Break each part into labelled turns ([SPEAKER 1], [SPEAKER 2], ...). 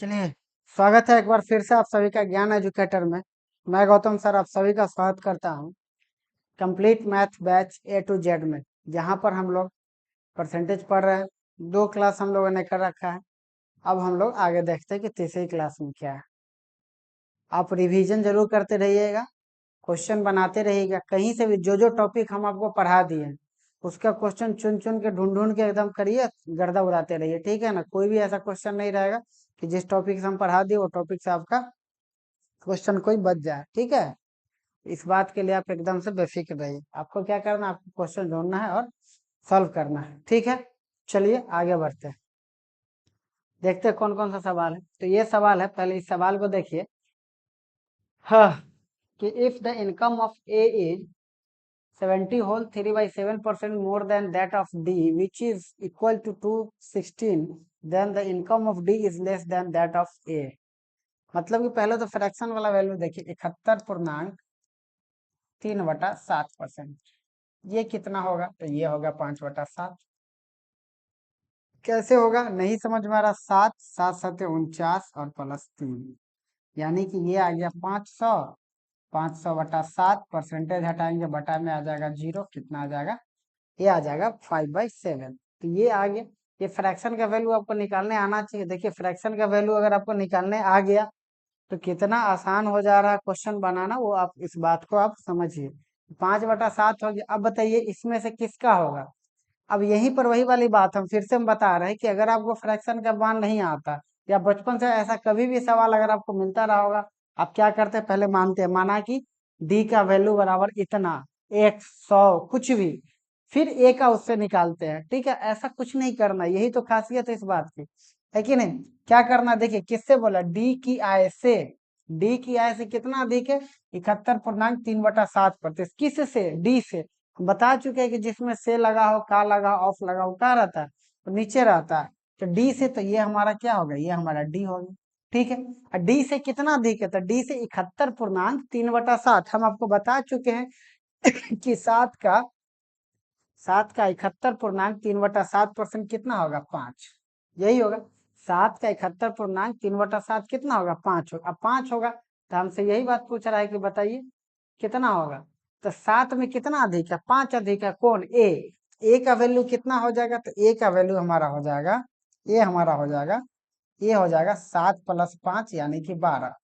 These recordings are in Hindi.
[SPEAKER 1] चलिए, स्वागत है एक बार फिर से आप सभी का ज्ञान एजुकेटर में। मैं गौतम सर आप सभी का स्वागत करता हूं complete math batch A to Z में, जहां पर हम लोग परसेंटेज पढ़ रहे हैं। 2 क्लास हम लोगों ने कर रखा है। अब हम लोग आगे देखते हैं कि तीसरी क्लास में क्या है। आप रिवीजन जरूर करते रहिएगा, क्वेश्चन बनाते रहिएगा। कहीं से भी जो जो टॉपिक हम आपको पढ़ा दिए हैं उसका क्वेश्चन चुन चुन के ढूंढ ढूंढ के एकदम करिए, गर्दा उड़ाते रहिए, ठीक है ना। कोई भी ऐसा क्वेश्चन नहीं रहेगा कि जिस टॉपिक से हम पढ़ा दिए वो टॉपिक से आपका क्वेश्चन कोई बच जाए, ठीक है। इस बात के लिए आप एकदम से बेफिक्र रहिए। आपको क्या करना है, आपको क्वेश्चन ढूंढना है और सॉल्व करना है, ठीक है। चलिए आगे बढ़ते हैं, देखते हैं कौन कौन सा सवाल है। तो ये सवाल है, पहले इस सवाल को देखिए। हाँ, कि if the income of A is 70 whole 3/7% more than that of D, which is equal to 216, then the income of D is less than that of A। मतलब कि पहले तो फ्रैक्शन वाला वैल्यू देखिए, 71.3/7%। ये कितना होगा, तो ये होगा 5/7। कैसे होगा नहीं समझ में आ रहा। 7 7 7 49 और +3, यानी कि ये आ गया 500। 500/7, परसेंटेज हटाएंगे, बटा में आ जाएगा 0, कितना आ जाएगा, ये आ जाएगा 5/7। तो ये आ गया। ये फ्रैक्शन का वैल्यू आपको निकालने आना चाहिए। देखिए फ्रैक्शन का वैल्यू अगर आपको निकालने आ गया तो कितना आसान हो जा रहा है क्वेश्चन बनाना, वो आप इस बात को आप समझिए। 5/7 हो गया। अब बताइए इसमें से किसका होगा। अब यहीं पर वही वाली बात हम फिर से हम बता रहे हैं कि अगर आपको फ्रैक्शन का मान नहीं आता या बचपन से ऐसा कभी भी सवाल अगर आपको मिलता रहा होगा, आप क्या करते हैं, पहले मानते हैं, माना कि डी का वैल्यू बराबर इतना, 100 कुछ भी, फिर ए का उससे निकालते हैं, ठीक है। ऐसा कुछ नहीं करना, यही तो खासियत है इस बात की, है कि नहीं। क्या करना, देखिए किससे बोला, डी की आय से। डी की आय से कितना अधिक है, 71.3/7। किस से, डी से। बता चुके हैं कि जिसमें से लगा हो, का लगा, ऑफ लगा हो, क्या रहता है, तो नीचे रहता है। तो डी से, तो ये हमारा क्या होगा, ये हमारा डी होगा, ठीक है। और डी से कितना अधिक है, तो डी से 71.3/7। हम आपको बता चुके हैं कि 71.3/7 कितना होगा, 5। यही होगा, 71.3/7 कितना होगा, 5 होगा। अब 5 होगा तो हमसे यही बात पूछ रहा है कि बताइए कितना होगा। तो 7 में कितना अधिक है, 5 अधिक है, कौन, ए का वैल्यू कितना हो जाएगा, तो ए का वैल्यू हमारा हो जाएगा, ये हमारा हो जाएगा, ये हो जाएगा 7 + 5 यानी कि 12।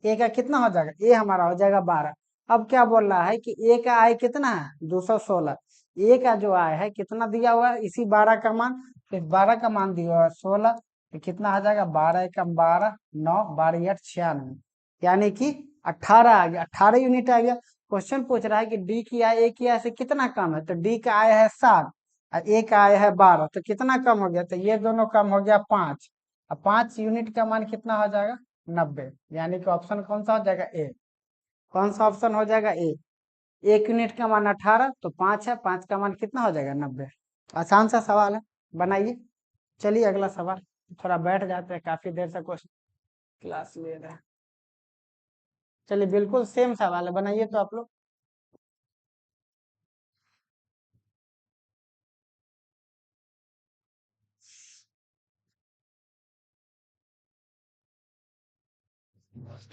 [SPEAKER 1] ए का कितना हो जाएगा, ए हमारा हो जाएगा 12। अब क्या बोल रहा है कि ए का आय कितना है, 216। ए का जो आय है कितना दिया हुआ है, इसी 12 का मान। इस 12 का मान दिया हुआ है 16, तो कितना आ जाएगा, 12 एकम 12, 9 12 8 96, यानी कि 18 आ गया, 18 यूनिट आ गया। क्वेश्चन पूछ रहा है कि डी की आय ए की आय से कितना कम है, तो डी का आय है 7 और ए का आय है 12, तो कितना कम हो गया, तो ये दोनों कम हो गया 5। अब 5 यूनिट का मान कितना हो जाएगा, 90, यानी कि ऑप्शन कौन सा हो जाएगा, ए। कौन सा ऑप्शन हो जाएगा, ए। 1 यूनिट का मान 18, तो 5 है, 5 का मान कितना हो जाएगा, 90। आसान सा सवाल है, बनाइए। चलिए अगला सवाल। थोड़ा बैठ जाते हैं, काफी देर से क्वेश्चन क्लास ले रहे हैं। चलिए बिल्कुल सेम सवाल है, बनाइए तो आप लोग।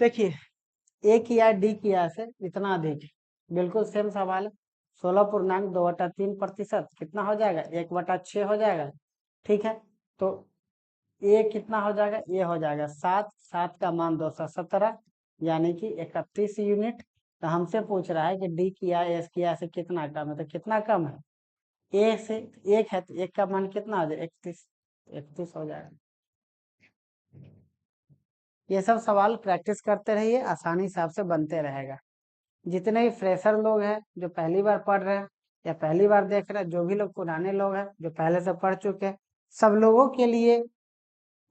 [SPEAKER 1] देखिए ए की आय डी की आय से इतना अधिक है, बिल्कुल सेम सवाल है। 16.2/3% कितना हो जाएगा, 1/6 हो जाएगा, ठीक है। तो ये कितना हो जाएगा, ये हो जाएगा 7, 7 का मान 217, यानी कि 31 यूनिट। तो हमसे पूछ रहा है कि डी की आय एस की आय से कितना कम है, तो कितना कम है, ए से। एक है तो एक का मान कितना हो जाएगा, 31, 31 हो जाएगा। ये सब सवाल प्रैक्टिस करते रहिए, आसानी से आपसे बनते रहेगा। जितने भी फ्रेशर लोग हैं जो पहली बार पढ़ रहे हैं या पहली बार देख रहे हैं, जो भी लोग पुराने लोग हैं जो पहले से पढ़ चुके हैं, सब लोगों के लिए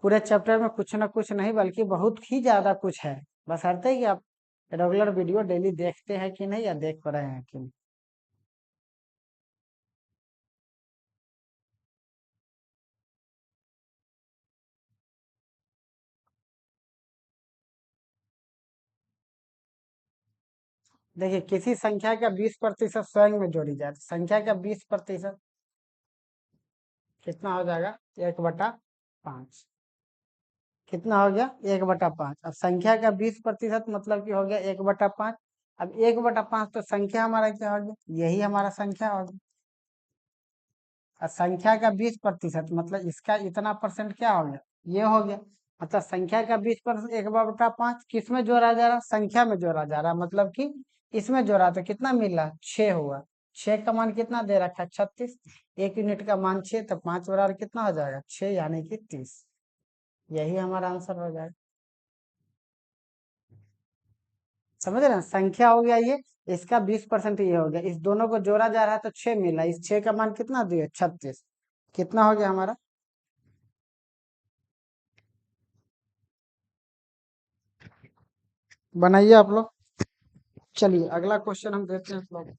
[SPEAKER 1] पूरे चैप्टर में कुछ ना कुछ नहीं बल्कि बहुत ही ज्यादा कुछ है। बस अर्थ है कि आप रेगुलर वीडियो डेली देखते हैं कि नहीं, या देख रहे हैं कि नहीं। देखिए किसी संख्या का 20% स्वयं में जोड़ी जाए तो संख्या का 20% कितना हो जाएगा 1/5। कितना हो गया 1/5। अब संख्या का 20% मतलब कि हो गया 1/5। अब 1/5 तो संख्या हमारा क्या हो गया, यही हमारा संख्या हो गया। और संख्या का 20% मतलब इसका इतना परसेंट क्या हो गया, ये हो गया। मतलब संख्या का 20% 1/5 किस में जोड़ा जा रहा, संख्या में जोड़ा जा रहा, मतलब कि इसमें जोड़ा तो कितना मिल रहा, 6 हुआ। 6 का मान कितना दे रखा है 36। 1 यूनिट का मान 6 तो 5 बराबर कितना हो जाएगा 6 यानी कि 30। यही हमारा आंसर हो जाएगा। समझ रहे हैं, संख्या हो गया ये, इसका 20% ये हो गया, इस दोनों को जोड़ा जा रहा है तो 6 मिला, इस 6 का मान कितना दिया 36। कितना हो गया हमारा, बनाइए आप लोग। चलिए अगला क्वेश्चन हम देते हैं आप लोग।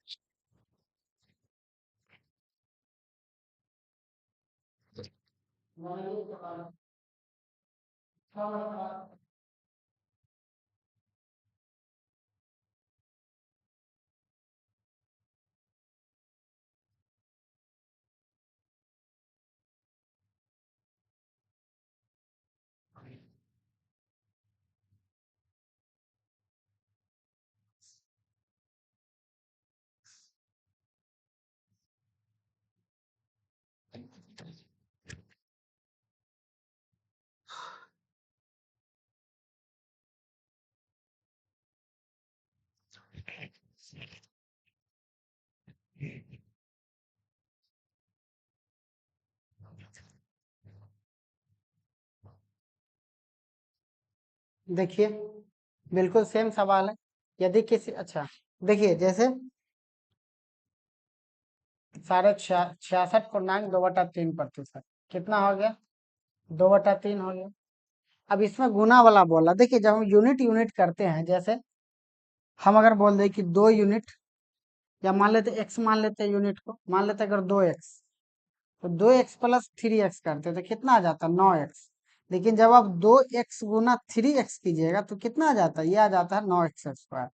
[SPEAKER 1] देखिए बिल्कुल सेम सवाल है। यदि किसी, अच्छा देखिए जैसे 66.2/3%, कितना हो गया 2/3 हो गया। अब इसमें गुना वाला बोला, देखिए जब हम यूनिट यूनिट करते हैं, जैसे हम अगर बोल दें कि 2 यूनिट, या मान लेते एक्स, मान लेते हैं यूनिट को, मान लेते अगर 2x, तो 2x + 3x करते तो कितना आ जाता 9x। लेकिन जब आप 2x गुना 3x कीजिएगा तो कितना आ जाता है, ये आ जाता है 9x²।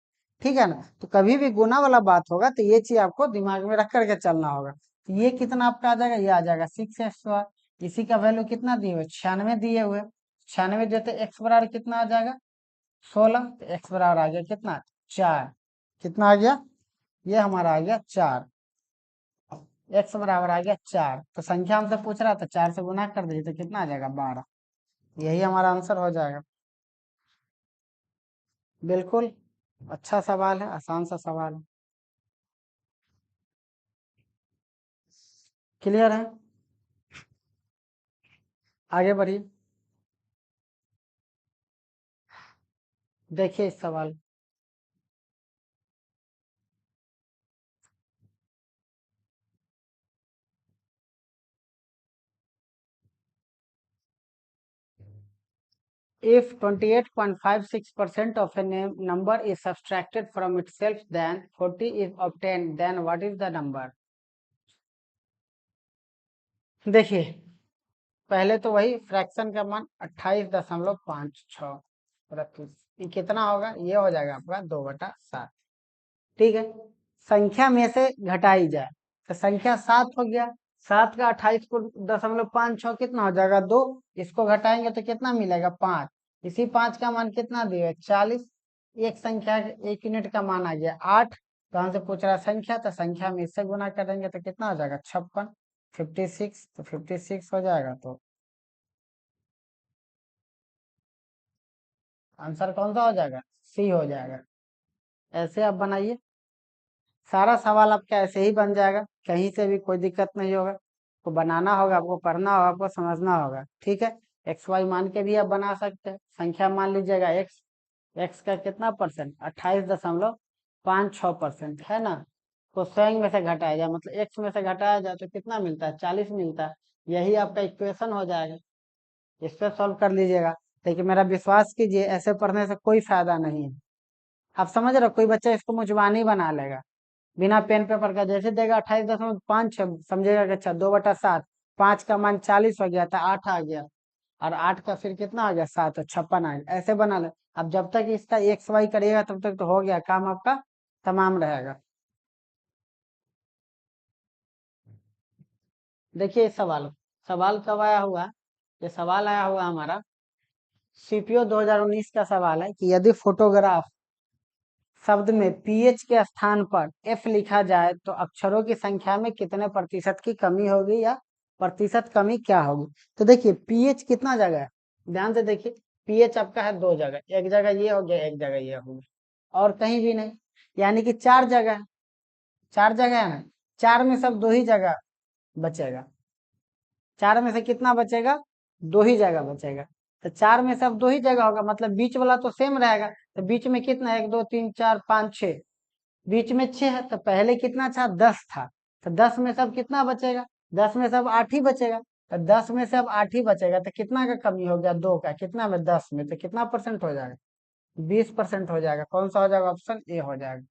[SPEAKER 1] ठीक है ना, तो कभी भी गुना वाला बात होगा तो ये चीज आपको दिमाग में रख करके चलना होगा। तो ये कितना आपका आ जाएगा, ये आ जाएगा 6x²। इसी का वैल्यू कितना दिए हुए 96 दिए हुए। 96 देते x बराबर कितना आ जाएगा 16, तो x बराबर आ गया कितना 4। कितना आ गया, ये हमारा आ गया 4। x बराबर आ गया 4, तो संख्या हमसे पूछ रहा था 4 से गुना कर दीजिए तो कितना आ जाएगा 12। यही हमारा आंसर हो जाएगा। बिल्कुल अच्छा सवाल है, आसान सा सवाल है। क्लियर है, आगे बढ़िए। देखिए इस सवाल, if 28.56% of a number is subtracted from itself then 40 is obtained, then what is the number। देखिए पहले तो वही फ्रैक्शन का मान 28.56, ये कितना होगा, ये हो जाएगा आपका 2/7। ठीक है, संख्या में से घटाई जाए तो संख्या 7 हो गया। 7 का 28.56 कितना हो जाएगा 2। इसको घटाएंगे तो कितना मिलेगा 5। इसी 5 का मान कितना दिया 40। एक संख्या, 1 यूनिट का मान आ गया 8। तो हमसे पूछ रहा संख्या, तो संख्या में इससे गुना करेंगे तो कितना हो जाएगा 56, 56, तो 56 हो जाएगा। तो आंसर कौन सा हो जाएगा, सी हो जाएगा। ऐसे आप बनाइए, सारा सवाल आपका ऐसे ही बन जाएगा, कहीं से भी कोई दिक्कत नहीं होगा। आपको बनाना होगा, आपको पढ़ना होगा, आपको समझना होगा। ठीक है, एक्स वाई मान के भी आप बना सकते हैं। संख्या मान लीजिएगा एक्स, एक्स का कितना परसेंट 28.56% है ना। तो स्वयं में से घटाया जाए, मतलब एक्स में से घटाया जाए तो कितना मिलता है 40 मिलता है। यही आपका इक्वेशन हो जाएगा, इस पे सॉल्व कर लीजिएगा। लेकिन मेरा विश्वास कीजिए ऐसे पढ़ने से कोई फायदा नहीं है। आप समझ रहे हो, कोई बच्चा इसको मुजबानी बना लेगा बिना पेन पेपर का, जैसे देगा 28.56 समझेगा कि अच्छा 2/7। 5 का मान 40 हो गया था, 8 आ गया, और 8 का फिर कितना आ गया 7, तो 56 आ गया। ऐसे बना ले। अब जब तक इसका एक्स वाई करिएगा तब तक तो हो गया काम आपका तमाम रहेगा। देखिए सवाल सवाल कब आया हुआ, ये सवाल आया हुआ हमारा सीपीओ 2019 का सवाल है कि यदि फोटोग्राफ शब्द में पीएच के स्थान पर एफ लिखा जाए तो अक्षरों की संख्या में कितने प्रतिशत की कमी होगी या प्रतिशत कमी क्या होगी। तो देखिए पीएच कितना जगह है, ध्यान से देखिए पीएच आपका है दो जगह, एक जगह ये हो गया, एक जगह ये हो गया, और कहीं भी नहीं, यानी कि चार जगह है। चार जगह है ना, चार में सब दो ही जगह बचेगा। चार में से कितना बचेगा, दो ही जगह बचेगा। तो चार में से अब दो ही जगह होगा, मतलब बीच वाला तो सेम रहेगा। तो बीच में कितना, एक दो तीन चार पाँच छः, बीच में छह है, तो पहले कितना था, 10 था। तो 10 में से अब कितना बचेगा, 10 में से अब 8 ही बचेगा। तो 10 में से अब 8 ही बचेगा, तो कितना का कमी हो गया, दो का, कितना में 10 में, तो कितना परसेंट हो जाएगा, 20% हो जाएगा। कौन सा हो जाएगा, ऑप्शन ए हो जाएगा।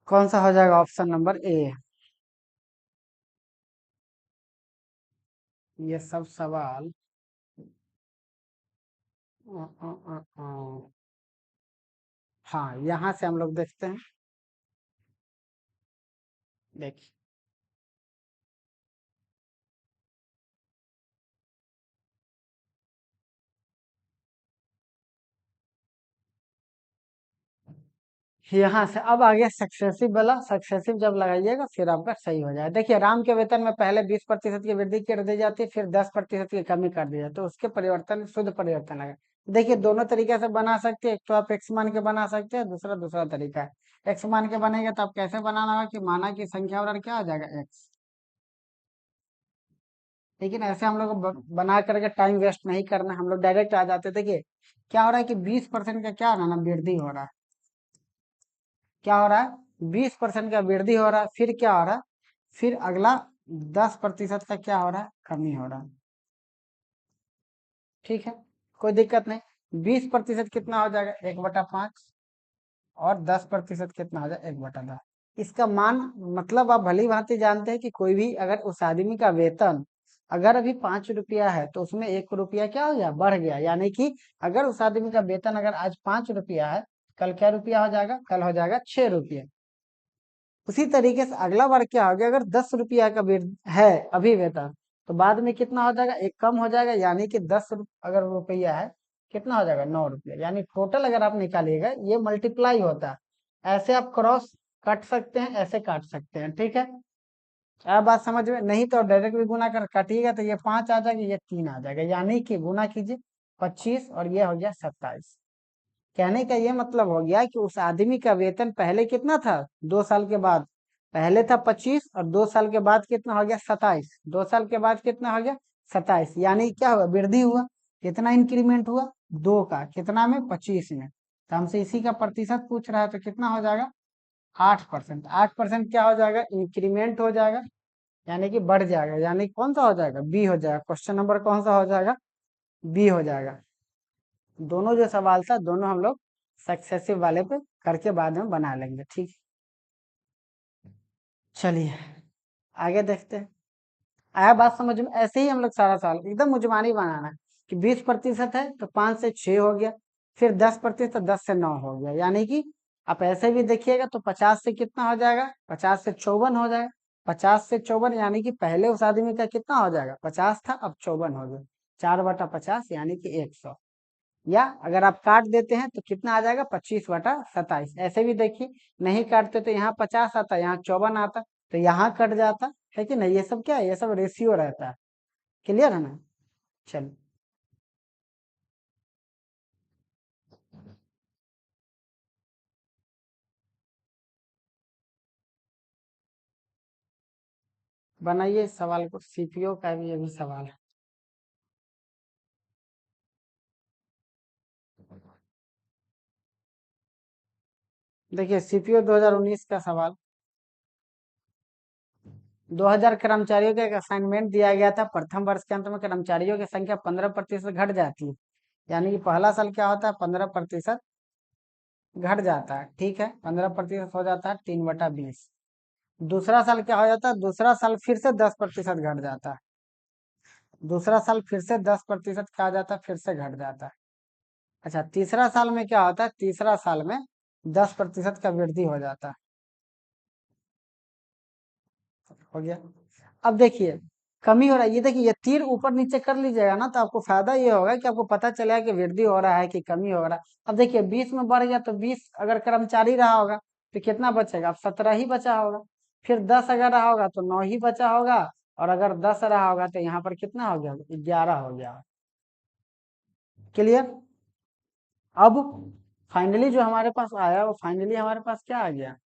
[SPEAKER 1] कौन सा हो जाएगा, ऑप्शन नंबर ए। ये सब सवाल हाँ, यहाँ से हम लोग देखते हैं। देखिए यहाँ से अब आ गया सक्सेसिव वाला, सक्सेसिव जब लगाइएगा फिर आपका सही हो जाए। देखिए राम के वेतन में पहले 20% की वृद्धि कर दी जाती है, फिर 10% की कमी कर दी जाती है, तो उसके परिवर्तन शुद्ध परिवर्तन लगा। देखिए दोनों तरीके से बना सकते हैं, एक तो आप एक्स मान के बना सकते हैं, दूसरा दूसरा तरीका है। एक्स मान के बनेगा तो आप कैसे बनाना होगा कि माना की संख्या और क्या हो जाएगा, एक्स। लेकिन ऐसे हम लोग बना करके टाइम वेस्ट नहीं करना, हम लोग डायरेक्ट आ जाते। देखिए क्या हो रहा है कि 20% का क्या हो रहा है ना, वृद्धि हो रहा है। क्या हो रहा है, 20% का वृद्धि हो रहा है, फिर क्या हो रहा है, फिर अगला 10% का क्या हो रहा है, कमी हो रहा है। ठीक है, कोई दिक्कत नहीं। 20% कितना हो जाएगा, 1/5, और 10% कितना हो जाएगा, 1/10। इसका मान मतलब आप भली भांति जानते हैं कि कोई भी अगर उस आदमी का वेतन अगर अभी 5 रुपया है तो उसमें 1 रुपया क्या हो गया, बढ़ गया। यानी कि अगर उस आदमी का वेतन अगर आज 5 रुपया है, कल क्या रुपया हो जाएगा, कल हो जाएगा 6 रुपये। उसी तरीके से अगला बार क्या हो गया, अगर 10 रुपया का है अभी वेतन, तो बाद में कितना हो जाएगा, एक कम हो जाएगा, यानी कि अगर रुपया है, कितना हो जाएगा, 9 रुपया। यानी टोटल अगर आप निकालिएगा ये मल्टीप्लाई होता है। ऐसे आप क्रॉस काट सकते हैं, ऐसे काट सकते हैं, ठीक है। अब बात समझ में नहीं तो डायरेक्ट भी गुना कर काटिएगा तो ये 5 आ जाएगा, ये 3 आ जाएगा, यानी कि गुना कीजिए 25 और ये हो गया 27। कहने का ये मतलब हो गया कि उस आदमी का वेतन पहले कितना था, 2 साल के बाद पहले था 25, और 2 साल के बाद कितना हो गया, 27। 2 साल के बाद कितना हो गया, 27। यानी क्या हुआ, वृद्धि हुआ। कितना इंक्रीमेंट हुआ, दो का, कितना में, 25 में। तो हमसे इसी का प्रतिशत पूछ रहा है, तो कितना हो जाएगा, 8%। 8% क्या हो जाएगा, इंक्रीमेंट हो जाएगा, यानी कि बढ़ जाएगा, यानी कौन सा हो जाएगा, बी हो जाएगा। क्वेश्चन नंबर कौन सा हो जाएगा, बी हो जाएगा। दोनों जो सवाल था दोनों हम लोग सक्सेसिव वाले पे करके बाद में बना लेंगे, ठीक। चलिए आगे देखते हैं। आया बात समझ में, ऐसे ही हम लोग सारा साल एकदम मुजमानी बनाना है कि 20% है तो 5 से 6 हो गया, फिर 10% तो 10 से 9 हो गया। यानी कि आप ऐसे भी देखिएगा तो 50 से कितना हो जाएगा, 50 से 54 हो जाएगा। 50 से 54 यानी कि पहले उस आदमी का कितना हो जाएगा, 50 था अब 54 हो गया। 4/50 यानी कि 100। या अगर आप काट देते हैं तो कितना आ जाएगा, 25/27। ऐसे भी देखिए नहीं काटते तो यहाँ 50 आता, यहाँ 54 आता, तो यहाँ कट जाता है कि नहीं। ये सब क्या है, ये सब रेशियो रहता है। क्लियर है ना। चलो बनाइए सवाल को, सीपीओ का भी ये भी सवाल है। देखिए सीपीओ 2019 का सवाल, 2000 कर्मचारियों का एक असाइनमेंट दिया गया था। प्रथम वर्ष के अंत में कर्मचारियों की संख्या 15% घट जाती है। यानी कि पहला साल क्या होता है, 15% घट जाता है, ठीक है। 15% हो जाता है 3/20। दूसरा साल क्या हो जाता है, दूसरा साल फिर से 10% घट जाता है। दूसरा साल फिर से 10% क्या आ जाता है, फिर से घट जाता है। अच्छा तीसरा साल में क्या होता है, तीसरा साल में 10% का वृद्धि हो जाता है। हो गया। अब देखिए कमी हो रहा है, ये देखिए ये तीर ऊपर नीचे कर लीजिएगा ना तो आपको फायदा ये होगा कि आपको पता चलेगा कि वृद्धि हो रहा है कि कमी हो रहा है। अब देखिए 20 में बढ़ गया तो 20 अगर कर्मचारी रहा होगा तो कितना बचेगा, अब 17 ही बचा होगा। फिर 10 अगर रहा होगा तो 9 ही बचा होगा, और अगर 10 रहा होगा तो यहाँ पर कितना हो गया, 11 हो गया। क्लियर। अब फाइनली जो हमारे पास आया वो फाइनली हमारे पास क्या आ गया,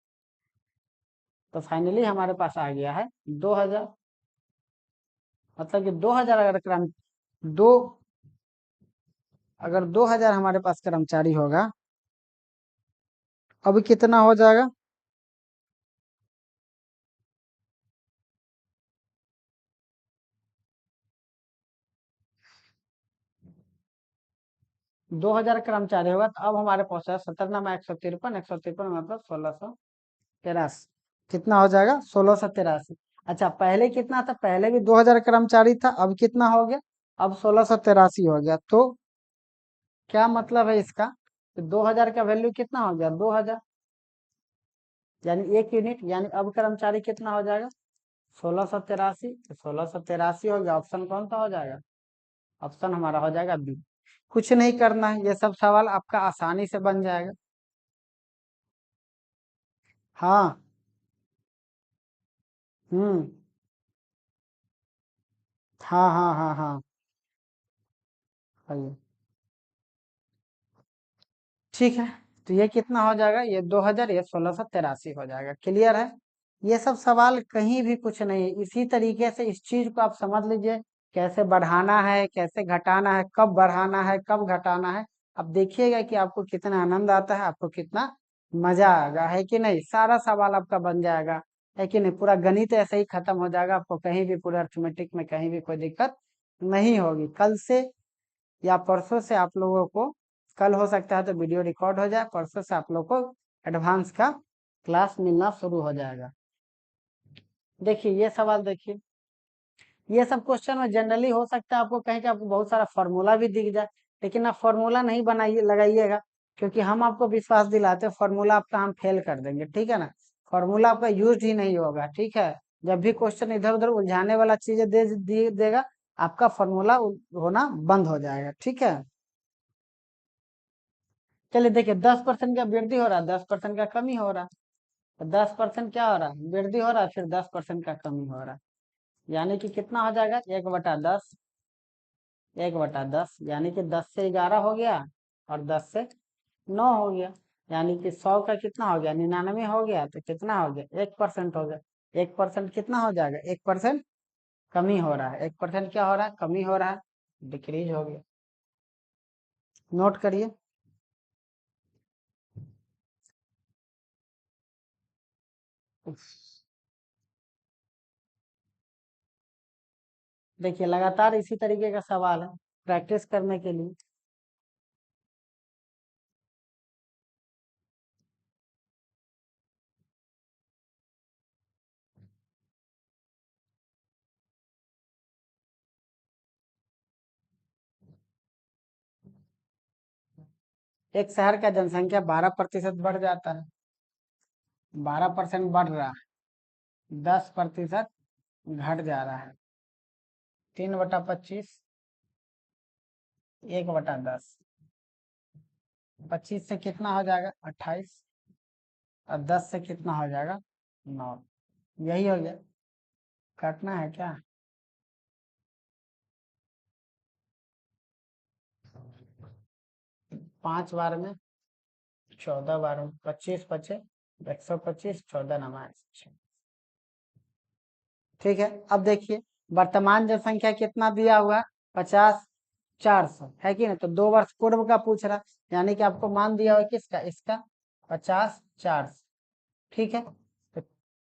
[SPEAKER 1] तो फाइनली हमारे पास आ गया है 2000। मतलब कि 2000 अगर दो अगर 2000 हमारे पास कर्मचारी होगा, अब कितना हो जाएगा, 2000 कर्मचारी होगा तो अब हमारे पास है 17 153, 153 मतलब 1683। कितना हो जाएगा, 1683। अच्छा पहले कितना था, पहले भी 2000 कर्मचारी था, अब कितना हो गया, अब 1683 हो गया। तो क्या मतलब है इसका, तो 2000 का वैल्यू कितना हो गया, 2000, यानी 1 यूनिट, यानी अब कर्मचारी कितना हो जाएगा, 1683। तो 1683 हो गया, ऑप्शन कौन सा हो जाएगा, ऑप्शन हमारा हो जाएगा बी। कुछ नहीं करना है, ये सब सवाल आपका आसानी से बन जाएगा। हाँ। हम्म। हाँ हाँ हाँ हाँ। आइए। ठीक है, तो ये कितना हो जाएगा, ये 2000, ये 1683 हो जाएगा। क्लियर है। ये सब सवाल कहीं भी कुछ नहीं है, इसी तरीके से इस चीज को आप समझ लीजिए, कैसे बढ़ाना है, कैसे घटाना है, कब बढ़ाना है, कब घटाना है। अब देखिएगा कि आपको कितना आनंद आता है, आपको कितना मजा आएगा, है कि नहीं। सारा सवाल आपका बन जाएगा, है कि नहीं। पूरा गणित ऐसे ही खत्म हो जाएगा, आपको कहीं भी पूरे अर्थमेटिक में कहीं भी कोई दिक्कत नहीं होगी। कल से या परसों से आप लोगों को, कल हो सकता है तो वीडियो रिकॉर्ड हो जाए, परसों से आप लोग को एडवांस का क्लास मिलना शुरू हो जाएगा। देखिए ये सवाल देखिए, ये सब क्वेश्चन में जनरली हो सकता है आपको कहीं का आपको बहुत सारा फॉर्मूला भी दिख जाए, लेकिन आप फॉर्मूला नहीं बनाइए लगाइएगा, क्योंकि हम आपको विश्वास दिलाते हैं फॉर्मूला आपका हम फेल कर देंगे, ठीक है ना। फॉर्मूला आपका यूज ही नहीं होगा, ठीक है। जब भी क्वेश्चन इधर उधर उलझाने वाला चीजें देगा, आपका फॉर्मूला होना बंद हो जाएगा, ठीक है। चलिए देखिए 10% का वृद्धि हो रहा है, 10% का कमी हो रहा है। तो 10% क्या हो रहा है, वृद्धि हो रहा है, फिर 10% का कमी हो रहा है, यानी कि कितना हो जाएगा, 1/10। 1/10 यानी कि 10 से 11 हो गया, और 10 से 9 हो गया, यानी कि 100 का कितना हो गया, 99 हो गया, तो कितना हो गया, 1% हो गया। 1% कितना हो जाएगा, 1% कमी हो रहा है, 1% क्या हो रहा है, कमी हो रहा है, डिक्रीज हो गया। नोट करिए। देखिए लगातार इसी तरीके का सवाल है, प्रैक्टिस करने के लिए। एक शहर का जनसंख्या 12% बढ़ जाता है, 12% बढ़ रहा है, 10% घट जा रहा है, 3/25, 1/10। 25 से कितना हो जाएगा, 28, और 10 से कितना हो जाएगा, 9। यही हो गया, काटना है क्या, 5 बार में, 14 बार में, 25 25, 125, 14 9 ठीक है। अब देखिए वर्तमान जनसंख्या कितना दिया हुआ है, 50 400, है कि नहीं। तो 2 वर्ष पूर्व का पूछ रहा है, यानी कि आपको मान दिया हुआ है किसका, इसका 50 400, ठीक है। तो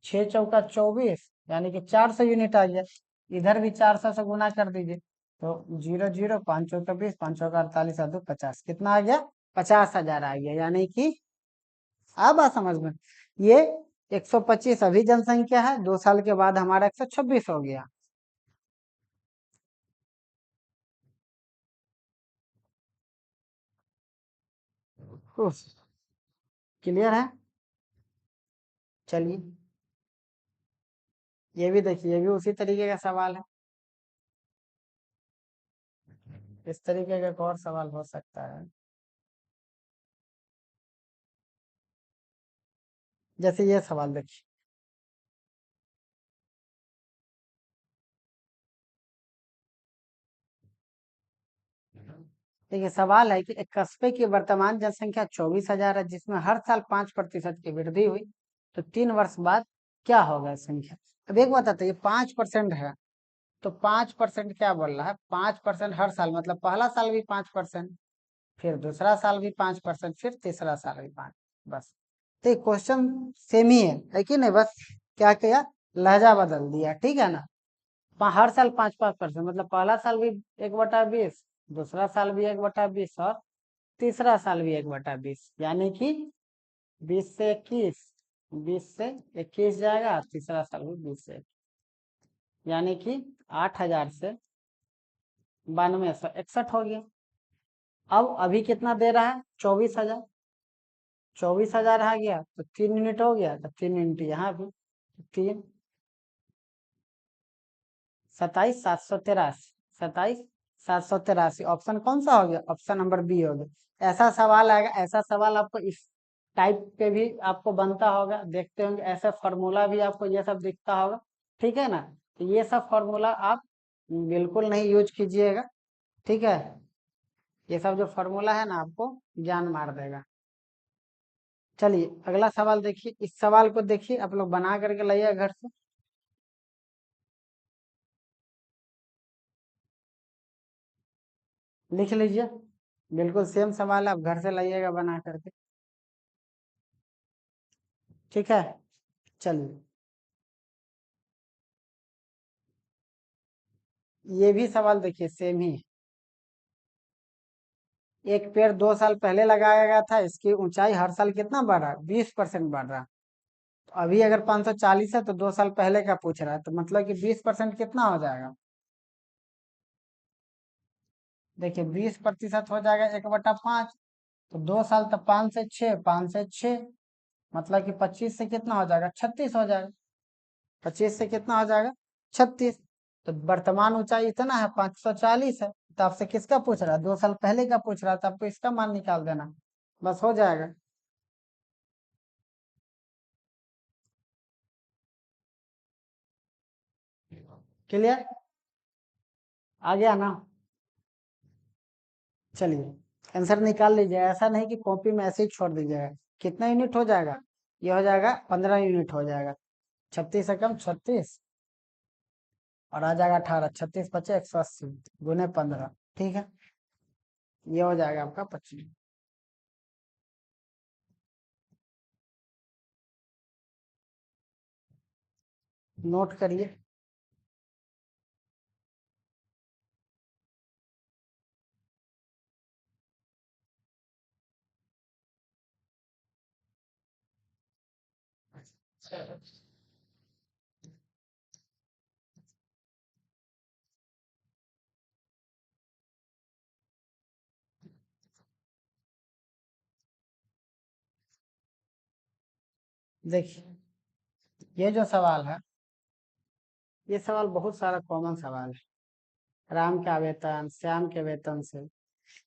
[SPEAKER 1] 6 चौका 24, यानी कि 400 यूनिट आ गया। इधर भी 400 से गुना कर दीजिए, तो 0 0, 5 चौका 20, 5 चौका 48, और 2 50, कितना आ गया, 50,000 आ गया। यानी कि अब बात समझ में, ये 125 अभी जनसंख्या है, 2 साल के बाद हमारा 126 हो गया। उफ, क्लियर है? चलिए ये भी देखिए, ये भी उसी तरीके का सवाल है। इस तरीके का एक और सवाल हो सकता है, जैसे ये सवाल देखिए। देखिए सवाल है कि एक कस्बे की वर्तमान जनसंख्या 24,000 है, जिसमें हर साल 5% की वृद्धि हुई, तो 3 वर्ष बाद क्या होगा इस संख्या? अब एक बात आता है, ये 5% है, तो 5% क्या बोल रहा है? 5% हर साल, मतलब पहला साल भी 5%, फिर दूसरा साल भी 5%, फिर तीसरा साल भी 5। बस, तो क्वेश्चन सेम ही है कि नहीं? बस क्या किया, लहजा बदल दिया, ठीक है ना? हर साल 5-5%, मतलब पहला साल भी 1/20, दूसरा साल भी 1/20, और तीसरा साल भी 1/20, यानी कि 20 से 21, 20 से 21 जाएगा, तीसरा साल भी 20 से, यानी कि 8,000 से 9261 हो गया। अब अभी कितना दे रहा है? 24,000। 24,000 आ गया तो 3 यूनिट हो गया, तो 3 यूनिट यहाँ भी, 3, 27,783, 27,783। ऑप्शन कौन सा हो गया? ऑप्शन नंबर बी हो गया। ऐसा सवाल आएगा, ऐसा सवाल आपको इस टाइप पे भी आपको बनता होगा, देखते होंगे ऐसा फॉर्मूला भी आपको ये सब दिखता होगा, ठीक है ना? तो ये सब फॉर्मूला आप बिल्कुल नहीं यूज कीजिएगा, ठीक है? ये सब जो फॉर्मूला है ना, आपको जान मार देगा। चलिए अगला सवाल देखिए, इस सवाल को देखिए, आप लोग बना करके लाइए घर से, लिख लीजिए। बिल्कुल सेम सवाल है, आप घर से लाइएगा बना करके, ठीक है? चलिए ये भी सवाल देखिए, सेम ही है। एक पेड़ 2 साल पहले लगाया गया था, इसकी ऊंचाई हर साल कितना बढ़ रहा है? 20% बढ़ रहा है। तो अभी अगर 540 है, तो 2 साल पहले का पूछ रहा है, तो मतलब कि 20% कितना हो जाएगा? देखिए 20% हो जाएगा 1/5, तो 2 साल, तो 5 से 6, 5 से 6, मतलब कि 25 से कितना हो जाएगा? 36 हो जाएगा। 25 से कितना हो जाएगा? 36। तो वर्तमान ऊंचाई इतना है, 540 है, तो आपसे किसका पूछ रहा है? 2 साल पहले का पूछ रहा था, आपको इसका मान निकाल देना, बस हो जाएगा। क्लियर? आ गया ना? चलिए आंसर निकाल लीजिए, ऐसा नहीं कि कॉपी में ऐसे ही छोड़ दीजिएगा। कितना यूनिट हो जाएगा? ये हो जाएगा 15 यूनिट हो जाएगा। 36 से कम 36, और आ जाएगा 18, 36 × 5 = 180, × 15, ठीक है? ये हो जाएगा आपका 25। नोट करिए। देखिए ये जो सवाल है, ये सवाल बहुत सारा कॉमन सवाल है। राम का वेतन, श्याम के वेतन से,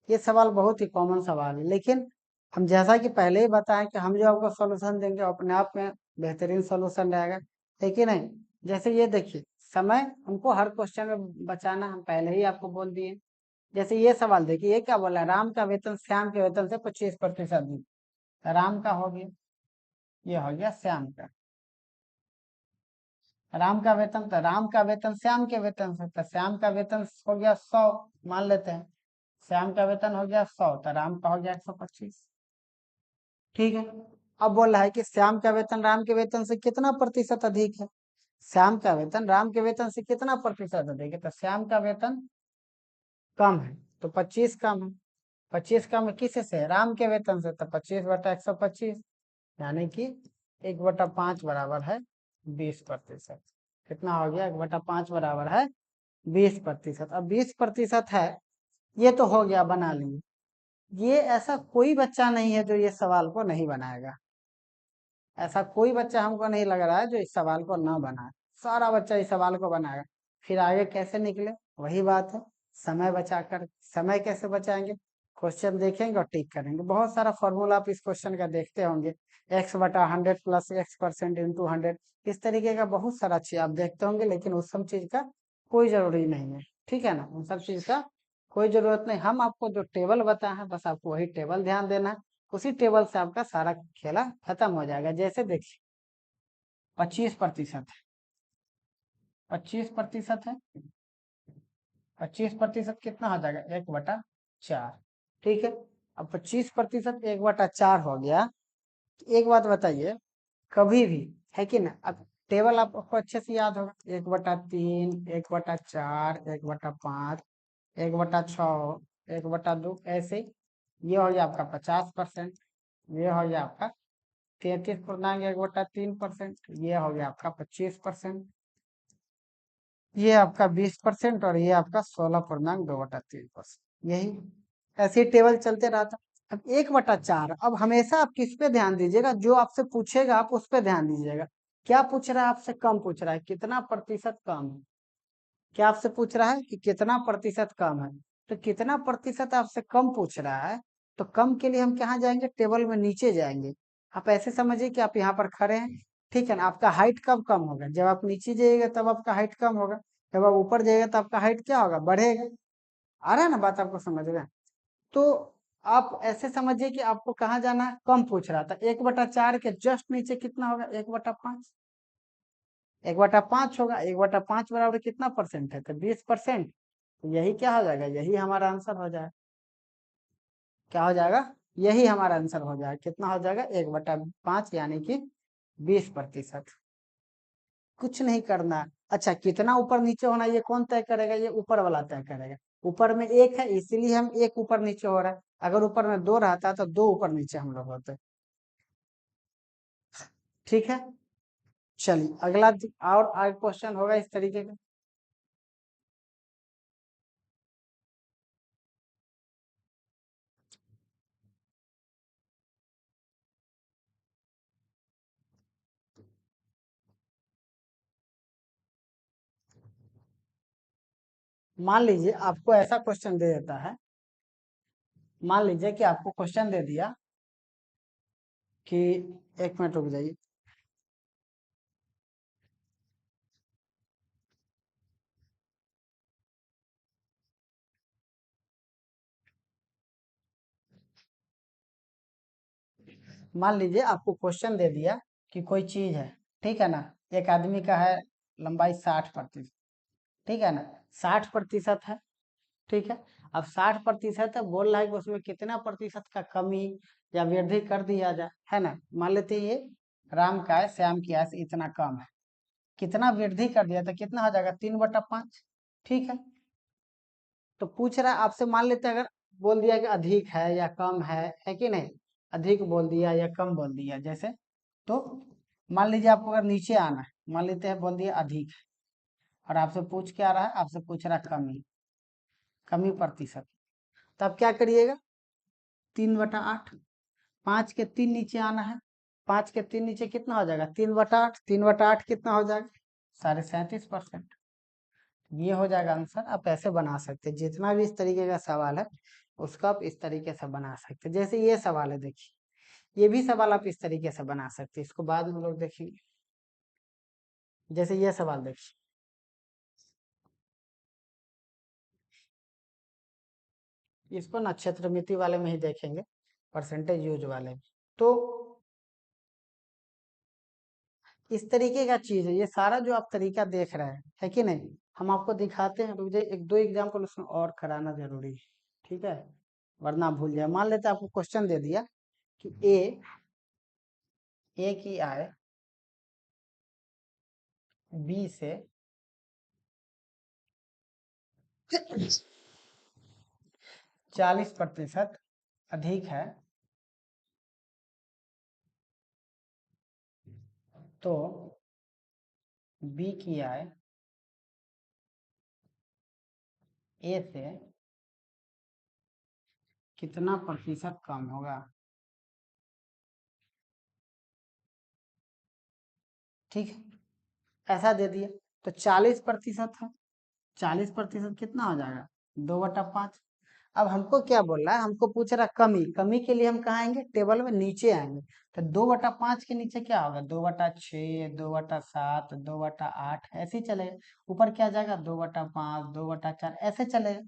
[SPEAKER 1] ये सवाल बहुत ही कॉमन सवाल है, लेकिन हम जैसा कि पहले ही बताएं कि हम जो आपको सॉल्यूशन देंगे अपने आप में बेहतरीन सॉल्यूशन रहेगा, है कि नहीं? जैसे ये देखिए, समय हमको हर क्वेश्चन में बचाना, हम पहले ही आपको बोल दिए। जैसे ये सवाल देखिए, ये क्या बोला? राम का वेतन श्याम के वेतन से 25% अधिक। राम का हो गया, ये हो गया श्याम का। राम का वेतन, तो राम का वेतन श्याम के वेतन से, तो श्याम का वेतन हो गया 100, मान लेते हैं। श्याम का वेतन हो गया 100, तो राम का हो गया 125, ठीक है? अब बोल रहा है कि श्याम का वेतन राम के वेतन से कितना प्रतिशत अधिक है? श्याम का वेतन राम के वेतन से कितना प्रतिशत अधिक है? तो श्याम का वेतन कम है, तो 25 कम है। 25 कम है किससे? राम के वेतन से, तो 25/125, यानी कि 1/5 बराबर है 20%। कितना हो गया? 1/5 बराबर है 20%। अब 20% है, ये तो हो गया, बना लिए। ये ऐसा कोई बच्चा नहीं है जो ये सवाल को नहीं बनाएगा, ऐसा कोई बच्चा हमको नहीं लग रहा है जो इस सवाल को ना बनाए, सारा बच्चा इस सवाल को बनाएगा। फिर आगे कैसे निकले, वही बात है, समय बचाकर। समय कैसे बचाएंगे, क्वेश्चन देखेंगे और टिक करेंगे। बहुत सारा फॉर्मूला आप इस क्वेश्चन का देखते होंगे, x/100 प्लस x% इंटू 100, इस तरीके का बहुत सारा चीज आप देखते होंगे, लेकिन उस सब चीज का कोई जरूरी नहीं है, ठीक है ना, उन सब चीज का कोई जरूरत नहीं। हम आपको जो टेबल बताए हैं बस आपको वही टेबल ध्यान देना है, उसी टेबल से आपका सारा खेला खत्म हो जाएगा। जैसे देखिए 25% है, 25% है, 25% कितना हो जाएगा, 1/4, ठीक है। अब 25% 1/4 हो गया। एक बात बताइए, कभी भी, है कि ना, अब टेबल आपको अच्छे से याद होगा, 1/3, 1/4, 1/5, 1/6, 1/2, ऐसे ये हो गया आपका 50%, ये हो गया आपका 33.1/3%, ये हो गया आपका 25%, ये आपका 20% और ये आपका 16.2/3%। यही ऐसे टेबल चलते रहता। अब 1/4, अब हमेशा आप किस पे ध्यान दीजिएगा, जो आपसे पूछेगा आप उस पे ध्यान दीजिएगा। क्या पूछ रहा है आपसे, कम पूछ रहा है, कितना प्रतिशत कम है। क्या आपसे पूछ रहा है कि कितना प्रतिशत कम है, तो कितना प्रतिशत आपसे कम पूछ रहा है, तो कम के लिए हम कहाँ जाएंगे, टेबल में नीचे जाएंगे। आप ऐसे समझिए कि आप यहाँ पर खड़े हैं, ठीक है ना, आपका हाइट कब कम होगा, जब आप नीचे जाइएगा तब आपका हाइट कम होगा, जब आप ऊपर जाइएगा तो आपका हाइट क्या होगा, बढ़ेगा। आ रहा है ना बात आपको समझ में। तो आप ऐसे समझिए कि आपको कहाँ जाना है, कम पूछ रहा था, 1/4 के जस्ट नीचे कितना होगा, 1/5, 1/5 होगा, 1/5 बराबर कितना परसेंट है, तो 20%। तो यही क्या हो जाएगा, यही हमारा आंसर हो जाएगा। क्या हो जाएगा, यही हमारा आंसर हो जाएगा, कितना हो जाएगा, 1/5 यानी कि 20%। कुछ नहीं करना। अच्छा, कितना ऊपर नीचे होना ये कौन तय करेगा, ये ऊपर वाला तय करेगा। ऊपर में 1 है इसीलिए हम 1 ऊपर नीचे हो रहा है, अगर ऊपर में 2 रहता तो 2 ऊपर नीचे हम लोग होते। ठीक है, चलिए अगला और आगे क्वेश्चन होगा इस तरीके का। मान लीजिए आपको ऐसा क्वेश्चन दे देता है, मान लीजिए कि आपको क्वेश्चन दे दिया कि, एक मिनट रुक जाइए, मान लीजिए आपको क्वेश्चन दे दिया कि कोई चीज है, ठीक है ना, एक आदमी का है लंबाई 60%, ठीक है ना, 60% है, ठीक है। अब 60% है, बोल रहा है कि उसमें कितना प्रतिशत का कमी या वृद्धि कर दिया जाए, है ना। मान लेते हैं ये राम का है, श्याम की आय से इतना कम है, कितना वृद्धि कर दिया तो कितना हो जाएगा, 3/5, ठीक है। तो पूछ रहा है आपसे, मान लेते हैं अगर बोल दिया कि अधिक है या कम है कि नहीं, अधिक बोल दिया या कम बोल दिया जैसे, तो मान लीजिए आपको अगर नीचे आना है, मान लेते हैं बोल दिया अधिक है, और आपसे पूछ क्या रहा है, आपसे पूछ रहा है कमी, कमी प्रतिशत। तो आप क्या करिएगा, 3/8, 5 के 3 नीचे आना है, 5 के 3 नीचे कितना हो जाएगा, 3/8, 3/8 कितना हो जाएगा, 37.5%। ये हो जाएगा आंसर। आप ऐसे बना सकते हैं, जितना भी इस तरीके का सवाल है उसको आप इस तरीके से बना सकते हैं। जैसे ये सवाल है देखिए, ये भी सवाल आप इस तरीके से बना सकते हैं, इसको बाद में लोग देखेंगे। जैसे ये सवाल देखिए, इसको ना क्षेत्र मिति वाले में ही देखेंगे, परसेंटेज यूज वाले में। तो इस तरीके का चीज है, ये सारा जो आप तरीका देख रहे हैं, है कि नहीं, हम आपको दिखाते हैं, रुक जाइए, एक दो एग्जाम्पल उसमें और कराना जरूरी है, ठीक है, वरना भूल जाए। मान लेते हैं आपको क्वेश्चन दे दिया कि ए की आय बी से 40% अधिक है, तो बी की आय ए से कितना प्रतिशत कम होगा। ठीक है, ऐसा दे दिया। तो 40% है, 40% कितना हो जाएगा, 2/5। अब हमको क्या बोल रहा है, हमको पूछ रहा है कमी, कमी के लिए हम कहाँ आएंगे, टेबल में नीचे आएंगे। तो 2/5 के नीचे क्या होगा, 2/6, 2/7, 2/8 ऐसे ही चलेगा। ऊपर क्या जाएगा, 2/5, 2/4 ऐसे चलेगा।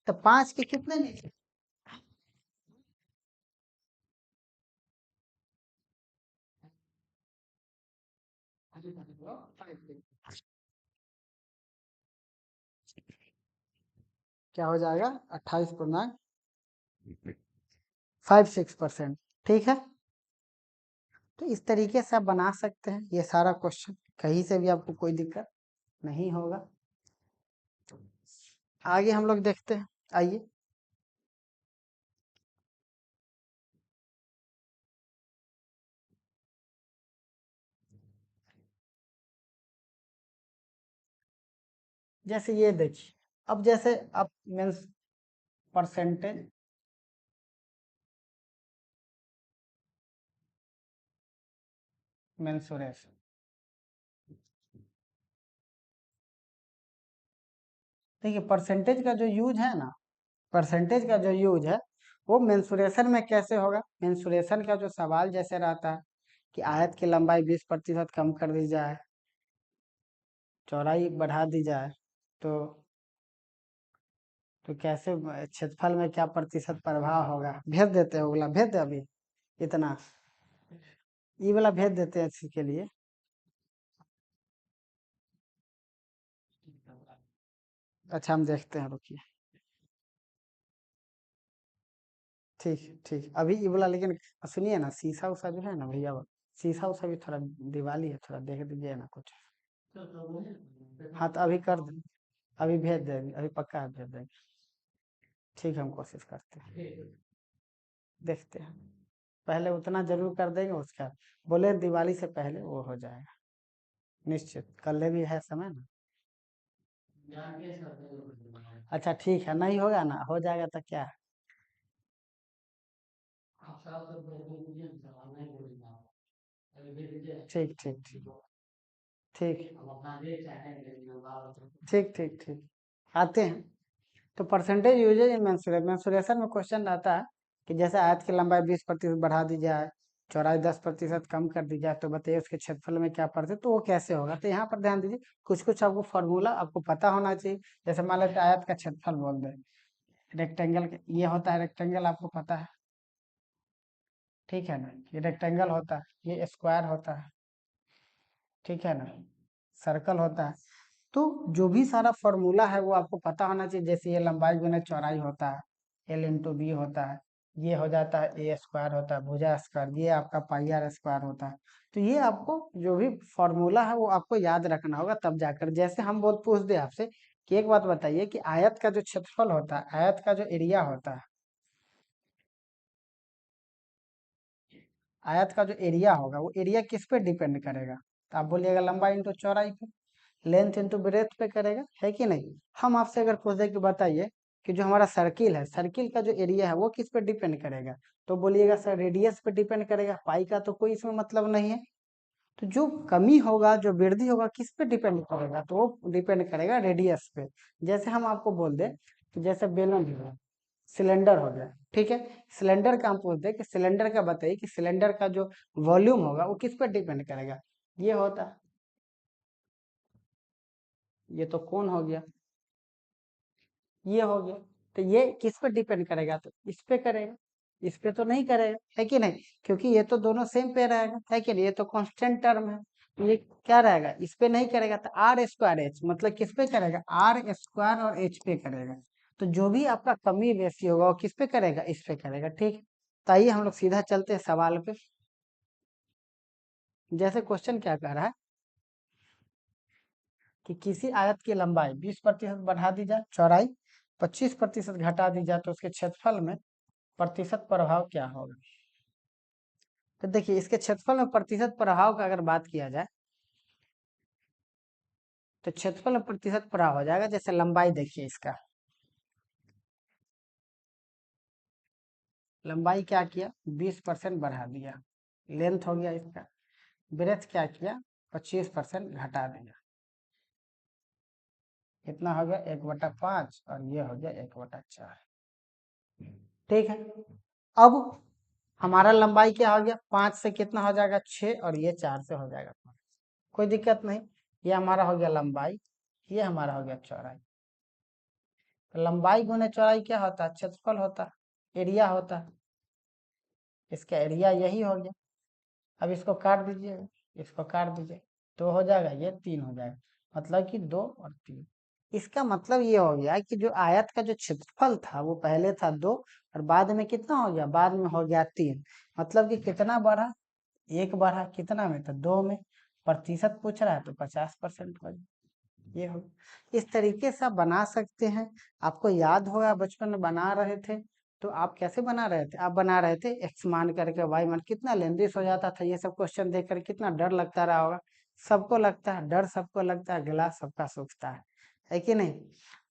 [SPEAKER 1] तो 5 के कितने नीचे, क्या हो जाएगा, 28.56%। ठीक है, तो इस तरीके से आप बना सकते हैं ये सारा क्वेश्चन, कहीं से भी आपको कोई दिक्कत नहीं होगा। आगे हम लोग देखते हैं, आइए। जैसे ये देखिए, अब जैसे आप मीन्स परसेंटेज, मेंसुरेशन, देखिए परसेंटेज का जो यूज है ना, परसेंटेज का जो यूज है वो मेंसुरेशन में कैसे होगा। मेंसुरेशन का जो सवाल जैसे रहता है कि आयत की लंबाई 20% कम कर दी जाए, चौड़ाई बढ़ा दी जाए, तो कैसे क्षेत्रफल में क्या प्रतिशत प्रभाव होगा। भेज देते हैं, ओला भेज दे अभी, इतना ये वाला भेज देते हैं इसी के लिए। अच्छा हम देखते हैं, रुकिए। ठीक ठीक, अभी ये वाला, लेकिन सुनिए ना, शीशा उषा जो है ना भैया, शीशा उषा भी थोड़ा दिवाली है, थोड़ा देख दीजिए ना कुछ। हाँ तो अभी कर दें, अभी भेज देंगे, अभी पक्का भेज देंगे। ठीक है, हम कोशिश करते हैं, देखते हैं। पहले उतना जरूर कर देंगे, उसका बोले दिवाली से पहले वो हो जाएगा निश्चित, कल भी है समय ना। अच्छा ठीक है, नहीं होगा ना, हो जाएगा तो क्या। ठीक ठीक ठीक ठीक ठीक ठीक ठीक, आते हैं। तो परसेंटेज यूजेज इन मेंसुरेशन में क्वेश्चन रहता है कि जैसे आयत की लंबाई 20% बढ़ा दी जाए, चौड़ाई 10% कम कर दी जाए, तो बताइए उसके क्षेत्रफल में क्या पड़ते, तो वो कैसे होगा। तो यहाँ पर ध्यान दीजिए, कुछ कुछ आपको फॉर्मूला आपको पता होना चाहिए। जैसे मान लेते हैं आयत का क्षेत्रफल बोल दे, रेक्टेंगल ये होता है, रेक्टेंगल आपको पता है, ठीक है ना, ये रेक्टेंगल होता है, ये स्क्वायर होता है, ठीक है ना, सर्कल होता है। तो जो भी सारा फॉर्मूला है वो आपको पता होना चाहिए। जैसे ये लंबाई गुना चौड़ाई होता है, L×B होता है, ये हो जाता है A स्क्वायर होता है, भुजा स्क्वायर, ये आपका पाई आर स्क्वायर होता है। तो ये आपको जो भी फॉर्मूला है वो आपको याद रखना होगा, तब जाकर जैसे हम बहुत पूछ दे आपसे कि एक बात बताइए कि आयत का जो क्षेत्रफल होता है, आयत का जो एरिया होता है, आयत का जो एरिया होगा वो एरिया किस पे डिपेंड करेगा, तो आप बोलिएगा लंबाई इंटू चौड़ाई पे, लेंथ इंटू ब्रेथ पे करेगा, है कि नहीं। हम आपसे अगर पूछे कि बताइए कि जो हमारा सर्किल है, सर्किल का जो एरिया है वो किस पे डिपेंड करेगा, तो बोलिएगा सर रेडियस पे डिपेंड करेगा, पाई का तो कोई इसमें मतलब नहीं है। तो जो कमी होगा, जो वृद्धि होगा, किस पे डिपेंड करेगा, तो वो डिपेंड करेगा रेडियस पे। जैसे हम आपको बोल दें कि जैसे बेलन हो गया, सिलेंडर हो गया, ठीक है, सिलेंडर का हम पूछते हैं कि सिलेंडर का बताइए कि सिलेंडर का जो वॉल्यूम होगा वो किस पे डिपेंड करेगा, ये होता है, ये तो कौन हो गया, ये हो गया। तो ये किस पे डिपेंड करेगा, तो इस पे करेगा, इस पे तो नहीं करेगा, है कि नहीं, क्योंकि ये तो दोनों सेम पे रहेगा, है कि नहीं, ये तो कांस्टेंट टर्म है। तो ये क्या रहेगा, इस पे नहीं करेगा, तो आर स्क्वायर एच, मतलब किस पे करेगा, आर स्क्वायर और एच पे करेगा। तो जो भी आपका कमी बेसी होगा वो किस पे करेगा, इस पे करेगा, ठीक। तो आइए हम लोग सीधा चलते हैं सवाल पे। जैसे क्वेश्चन क्या कह रहा है कि किसी आयत की लंबाई 20% बढ़ा दी जाए, चौड़ाई 25% घटा दी जाए, तो उसके क्षेत्रफल में प्रतिशत प्रभाव क्या होगा। तो देखिए इसके क्षेत्रफल में प्रतिशत प्रभाव का अगर बात किया जाए, तो क्षेत्रफल में प्रतिशत प्रभाव हो जाएगा, जैसे लंबाई देखिए इसका, लंबाई क्या किया, 20% बढ़ा दिया, लेंथ हो गया इसका, ब्रेथ क्या किया, 25% घटा देगा। कितना हो गया 1/5 और ये हो गया 1/4। ठीक है, अब हमारा लंबाई क्या हो गया 5 से कितना हो जाएगा 6 और ये 4 से हो जाएगा 5। कोई दिक्कत नहीं, ये हमारा हो गया लंबाई, ये हमारा हो गया चौड़ाई। तो लंबाई गुने चौड़ाई क्या होता है, क्षेत्रफल होता है, एरिया होता है। इसका एरिया यही हो गया। अब इसको काट दीजिए, इसको काट दीजिए, 2 हो जाएगा, ये 3 हो जाएगा, मतलब कि 2 और 3। इसका मतलब ये हो गया कि जो आयत का जो क्षेत्रफल था वो पहले था 2 और बाद में कितना हो गया, बाद में हो गया 3। मतलब कि कितना बढ़ा, 1 बढ़ा, कितना में, तो 2 में। प्रतिशत पूछ रहा है तो 50% हो गया। ये हो, इस तरीके से आप बना सकते हैं। आपको याद होगा बचपन में बना रहे थे तो आप कैसे बना रहे थे, आप बना रहे थे x मान करके y मान, कितना लेंदिस हो जाता था। ये सब क्वेश्चन देख कर कितना डर लगता रहा होगा, सबको लगता है डर, सबको लगता है गिला, सबका सूखता है कि नहीं।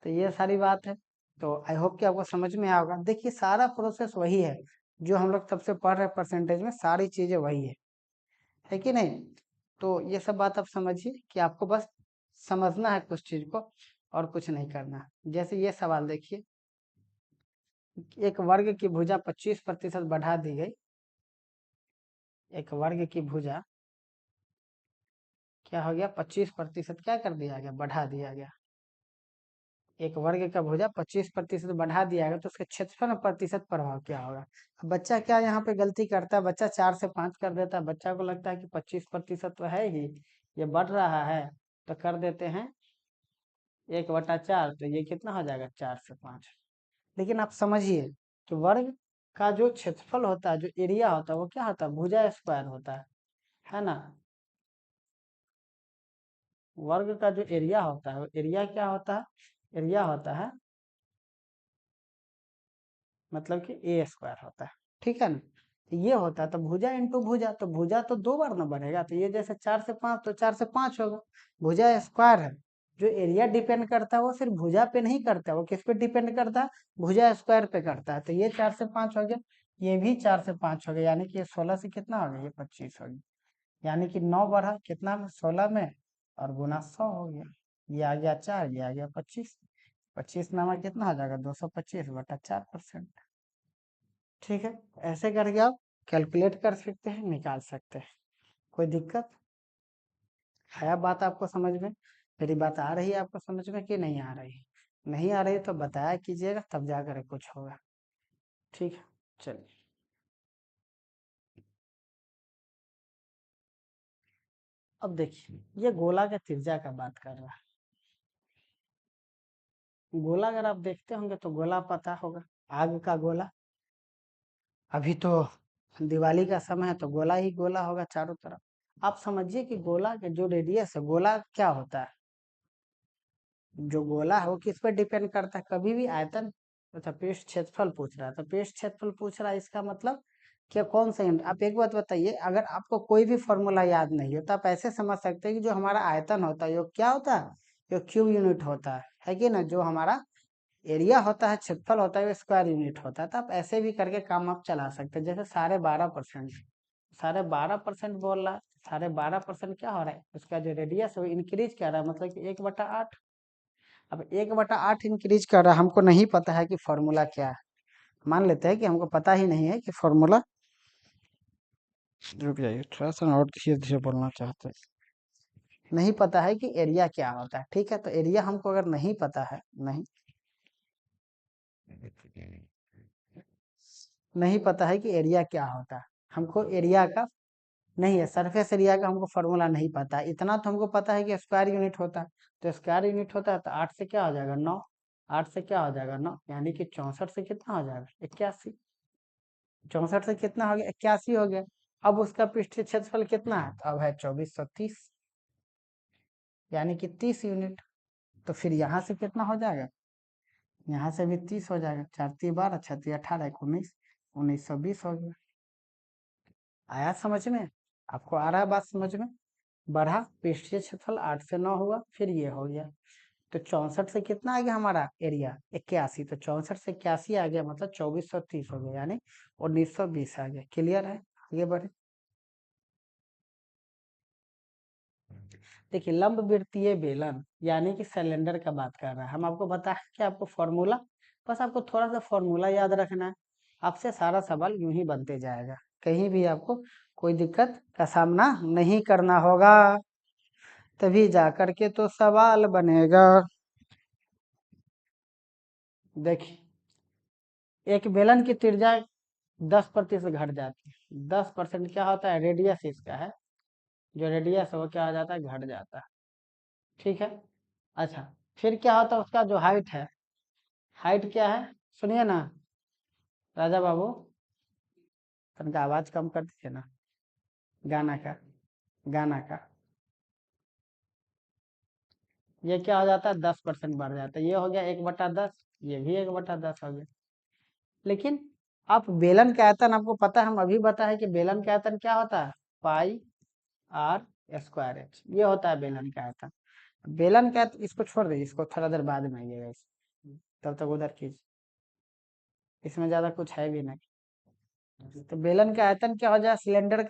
[SPEAKER 1] तो ये सारी बात है। तो आई होप कि आपको समझ में आएगा। देखिए सारा प्रोसेस वही है जो हम लोग तब से पढ़ रहे, परसेंटेज में सारी चीजें वही है कि नहीं। तो ये सब बात आप समझिए कि आपको बस समझना है कुछ चीज को और कुछ नहीं करना। जैसे ये सवाल देखिए, एक वर्ग की भुजा 25% बढ़ा दी गई। एक वर्ग की भुजा क्या हो गया, 25% क्या कर दिया गया, बढ़ा दिया गया। एक वर्ग का भुजा 25% बढ़ा दिया गया तो उसके क्षेत्रफल में प्रतिशत प्रभाव क्या होगा। अब बच्चा क्या यहाँ पे गलती करता है, बच्चा 4 से 5 कर देता है। बच्चा को लगता है कि 25% तो है ही, ये बढ़ रहा है, तो कर देते हैं 1/4, तो ये कितना हो जाएगा 4 से 5। लेकिन आप समझिए कि वर्ग का जो क्षेत्रफल होता है, जो एरिया होता है, वो क्या होता है, भुजा स्क्वायर होता है ना। वर्ग का जो एरिया होता है वो एरिया क्या होता है, एरिया होता है मतलब कि ए स्क्वायर होता है। ठीक है ना। तो ये होता है तो भुजा इंटू भुजा, तो भुजा तो 2 बार ना बढ़ेगा। तो ये जैसे 4 से 5 तो 4 से 5 होगा। भुजा स्क्वायर है, जो एरिया डिपेंड करता है वो सिर्फ भुजा पे नहीं करता, वो किस पे डिपेंड करता है, भुजा स्क्वायर पे करता है। तो ये 4 से 5 हो गया, ये भी 4 से 5 हो गया, यानी कि ये 16 से कितना हो गया, ये 25 हो गया। यानी कि 9 बढ़ा कितना में, 16 में, और गुना 100 हो गया। ये आ गया 4, ये आ गया 25। 25 में हमारा कितना हो जाएगा, 225/4%। ठीक है, ऐसे करके आप कैलकुलेट कर सकते हैं, निकाल सकते हैं। कोई दिक्कत है बात आपको समझ में, मेरी बात आ रही है आपको समझ में कि नहीं आ रही। नहीं आ रही तो बताया कीजिएगा, तब जाकर कुछ होगा। ठीक है, चलिए। अब देखिए ये गोला का त्रिज्या का बात कर रहा है। गोला अगर आप देखते होंगे तो गोला पता होगा, आग का गोला। अभी तो दिवाली का समय है तो गोला ही गोला होगा चारों तरफ। आप समझिए कि गोला के जो रेडियस है, गोला क्या होता है, जो गोला है वो किस पर डिपेंड करता है, कभी भी आयतन। अच्छा पृष्ठ क्षेत्रफल पूछ रहा है, तो पृष्ठ क्षेत्रफल पूछ रहा है, इसका मतलब क्या, कौन सा यूनिट। आप एक बात बताइए, अगर आपको कोई भी फॉर्मूला याद नहीं हो तो आप ऐसे समझ सकते हैं कि जो हमारा आयतन होता है वो क्या होता है, जो क्यूब यूनिट होता है कि ना। जो हमारा एरिया होता है, क्षेत्रफल होता है, वो स्क्वायर यूनिट होता है। तो आप ऐसे भी करके काम आप चला सकते हैं। जैसे 12.5%, 12.5% बोल रहा है, 12.5% क्या हो रहा है, उसका जो रेडियस है वो इंक्रीज कर रहा है, मतलब कि 1/8। अब 1/8 इंक्रीज कर रहा है, हमको नहीं पता है कि फॉर्मूला क्या है। मान लेते हैं कि हमको पता ही नहीं है कि फॉर्मूला, रुक जाइए थोड़ा सा और धीरे धीरे बोलना चाहते हैं। नहीं पता है कि एरिया क्या होता है। ठीक है, तो एरिया हमको अगर नहीं पता है, नहीं पता है कि एरिया क्या होता है, हमको एरिया का नहीं है, सरफेस एरिया का हमको फॉर्मूला नहीं पता है। इतना तो हमको पता है कि स्क्वायर यूनिट होता है। तो स्क्वायर यूनिट होता है तो 8 से क्या हो जाएगा, 9। 8 से क्या हो जाएगा, 9, यानी कि 64 से कितना हो जाएगा, 81। 64 से कितना हो गया, 81 हो गया। अब उसका पृष्ठीय क्षेत्रफल कितना है, तो अब है 2430, यानी कि 30 यूनिट। तो फिर यहाँ से कितना हो जाएगा, यहाँ से भी 30 हो जाएगा। 4×3 = 12, 6×3 = 18, 19, 1920 हो गया। आया समझ में, आपको आ रहा है बात समझ में। बढ़ा पृष्ठीय क्षेत्रफल 8 से 9 हुआ, फिर ये हो गया। तो 64 से कितना आ गया हमारा एरिया, 81। तो 64 से 81 आ गया, मतलब 2430 हो गया, यानी 1920 आ गया। क्लियर है, आगे बढ़े। देखिए लंब वृत्तीय बेलन यानी कि सिलेंडर का बात कर रहा है। हम आपको बताएं कि आपको फॉर्मूला, बस आपको थोड़ा सा फॉर्मूला याद रखना है, आपसे सारा सवाल यूं ही बनते जाएगा, कहीं भी आपको कोई दिक्कत का सामना नहीं करना होगा, तभी जा करके तो सवाल बनेगा। देखिए एक बेलन की त्रिज्या 10% घट जाती है। 10% क्या होता है, रेडियस इसका है, जो रेडियस है वो क्या हो जाता है, घट जाता है। ठीक है, अच्छा फिर क्या होता है, उसका जो हाइट है, हाइट क्या है, सुनिए ना राजा बाबू, तनका आवाज कम कर दीजिए ना, गाना का, गाना का, ये क्या हो जाता है, 10% बढ़ जाता है। ये हो गया 1/10, ये भी 1/10 हो गया। लेकिन आप बेलन का आयतन आपको पता है, हम अभी बताए कि बेलन का आयतन क्या होता है, पाई आर स्क्वायर एच, ये होता है बेलन का आयतन। बेलन का इसको छोड़ दीजिए, इसको थोड़ा देर बाद में आइएगा, तब तक उधर कीजिए, इसमें ज्यादा कुछ है भी नहीं। तो बेलन का आयतन क्या हो जाए, सिलेंडर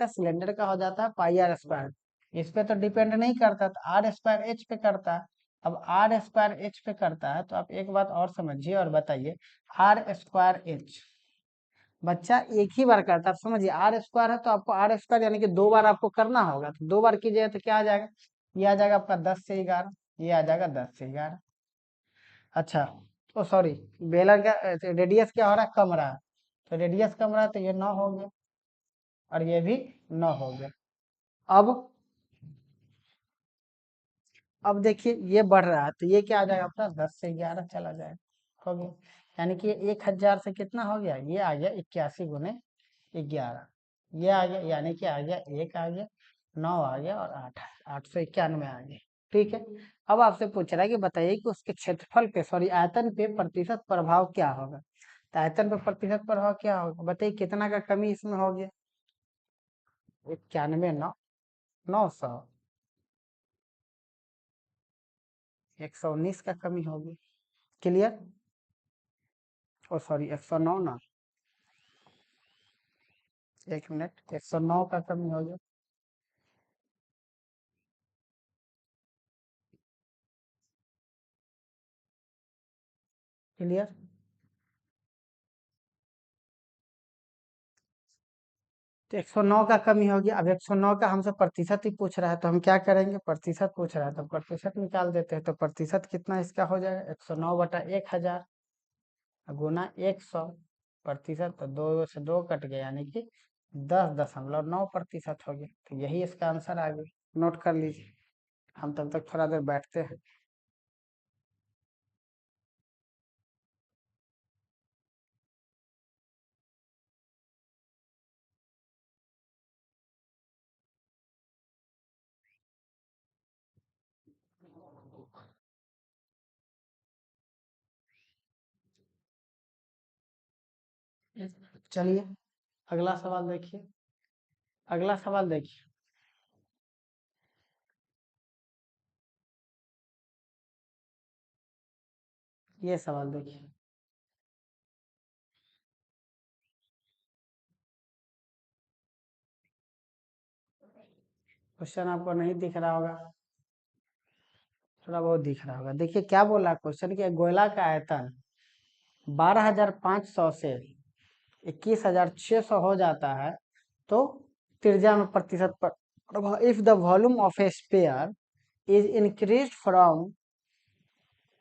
[SPEAKER 1] का हो जाता है पाई आर स्क्वायर। इस पे तो डिपेंड नहीं करता, तो आर स्क्वायर एच पे करता है। अब आर स्क्वायर एच पे करता है तो आप एक बात और समझिए और बताइए, आर स्क्वायर एच बच्चा एक ही बार करता है, आप समझिए आर स्क्वायर है तो आपको आर स्क्वायर यानी कि 2 बार आपको करना होगा, तो 2 बार कीजिएगा तो क्या आ जाएगा, ये आ जाएगा आपका 10 से 11, ये आ जाएगा 10 से 11। अच्छा, ओ सॉरी, बेलन का रेडियस क्या हो रहा है, कम रहा है, तो रेडियस कम रहा है तो ये 9 हो गया, और ये भी 9 हो गया। अब अब देखिए ये बढ़ रहा है, तो ये क्या आ जाएगा अपना, 10 से 11 चला जाएगा, हो गया। यानी कि 1000 से कितना हो गया, ये आ गया 81 × 11, ये आ गया, यानी कि आ गया 1 आ गया, 9 आ गया और 8 891 आ गया। ठीक है, अब आपसे पूछ रहा है कि बताइए कि उसके क्षेत्रफल पे, सॉरी आयतन पे प्रतिशत प्रभाव क्या होगा। तो आयतन पे प्रतिशत प्रभाव क्या होगा, बताइए कितना का कमी इसमें हो गया, 91, 9, 900, 119 का कमी होगी। क्लियर, ओ सॉरी 109 ना, 1 मिनट, 109 का कमी हो गया। क्लियर, तो 109 का कमी हो गया। अब 109 का हमसे प्रतिशत ही पूछ रहा है, तो हम क्या करेंगे, प्रतिशत पूछ रहा है तो प्रतिशत निकाल देते हैं। तो प्रतिशत कितना इसका हो जाएगा, 109/1000 गुना 100, प्रतिशत तो 2 से 2 कट गया, यानी कि 10.9% हो गया। तो यही इसका आंसर आ गया, नोट कर लीजिए। हम तब तक थोड़ा देर बैठते हैं। चलिए अगला सवाल देखिए, अगला सवाल देखिए, ये सवाल देखिए। क्वेश्चन आपको नहीं दिख रहा होगा, थोड़ा बहुत दिख रहा होगा। देखिए क्या बोला क्वेश्चन, कि गोला का आयतन 12,500 से 21,600 हो जाता है, तो त्रिज्या में प्रतिशत पर, if the volume of a sphere is increase from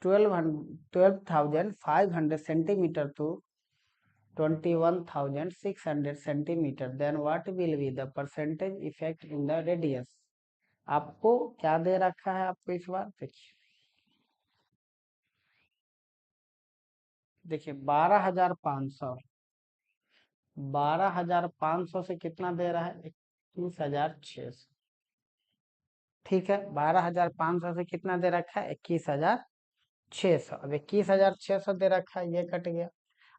[SPEAKER 1] 12,500 centimetre to 21,600 centimetre, then what will be the percentage effect in the radius. आपको क्या दे रखा है, आपको इस बार देखिए, देखिए 12,500, 12,500 से कितना दे रहा है, 21,600। ठीक है, 12,500 से कितना दे रखा है, 21,600। अब 21,600 दे रखा है, ये कट गया।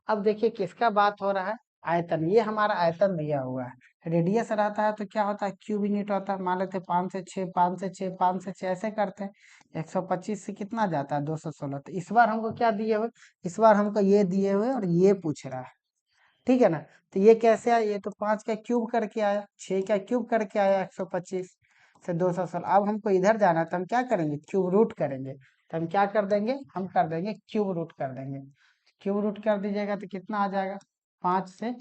[SPEAKER 1] अब देखिए किसका बात हो रहा है, आयतन, ये हमारा आयतन दिया हुआ है। रेडियस रहता है तो क्या होता है, क्यूब यूनिट होता है। मान लेते 5 से 6, 5 से 6, 5 से 6 ऐसे करते हैं। 125 से कितना जाता है, 216। तो इस बार हमको क्या दिए हुए, इस बार हमको ये दिए हुए और ये पूछ रहा है। ठीक है ना, तो ये कैसे आया, ये तो 5 का क्यूब करके आया, 6 का क्यूब करके आया 125। से 216। अब हमको इधर जाना है तो हम क्या करेंगे, क्यूब रूट करेंगे। तो हम क्या कर देंगे, हम कर देंगे क्यूब रूट कर देंगे। क्यूब रूट कर दीजिएगा तो कितना आ जाएगा, 5 से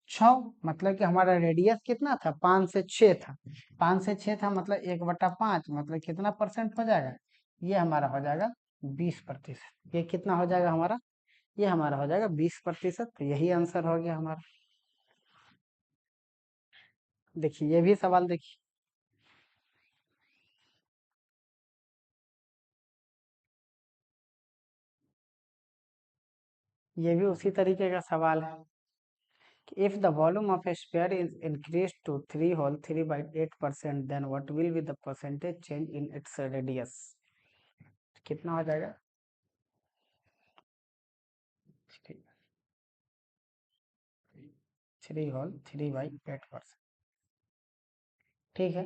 [SPEAKER 1] 6, मतलब कि हमारा रेडियस कितना था, 5 से 6 था। 5 से 6 था मतलब 1/5, मतलब कितना परसेंट हो जाएगा, ये हमारा हो जाएगा 20%। ये कितना हो जाएगा हमारा, ये हमारा हो जाएगा 20%। तो यही आंसर हो गया हमारा। देखिए ये भी सवाल देखिए, ये भी उसी तरीके का सवाल है। If the volume of a sphere is increased to 3 whole 3 by 8%, then what will be the percentage change in its radius? कितना हो जाएगा, 3 whole 3 by 8%। ठीक है,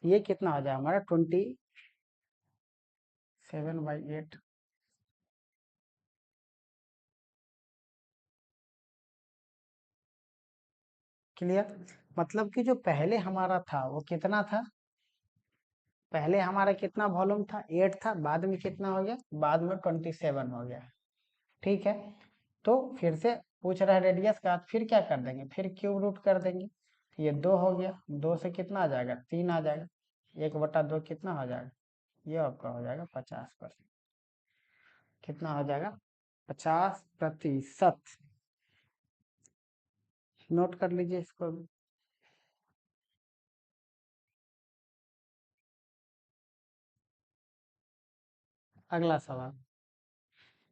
[SPEAKER 1] ये कितना हो जाएगा हमारा 27/8। क्लियर, मतलब कि जो पहले हमारा था वो कितना था, पहले हमारा कितना वॉल्यूम था, 8 था, बाद में कितना हो गया, बाद में 27 हो गया। ठीक है, तो फिर से पूछ रहा है रेडियस का, फिर क्या कर देंगे, फिर क्यूब रूट कर देंगे। तो ये 2 हो गया, 2 से कितना आ जाएगा, 3 आ जाएगा, 1/2 कितना हो जाएगा, ये आपका हो जाएगा 50%। कितना हो जाएगा, 50%। नोट कर लीजिए इसको भी। अगला सवाल,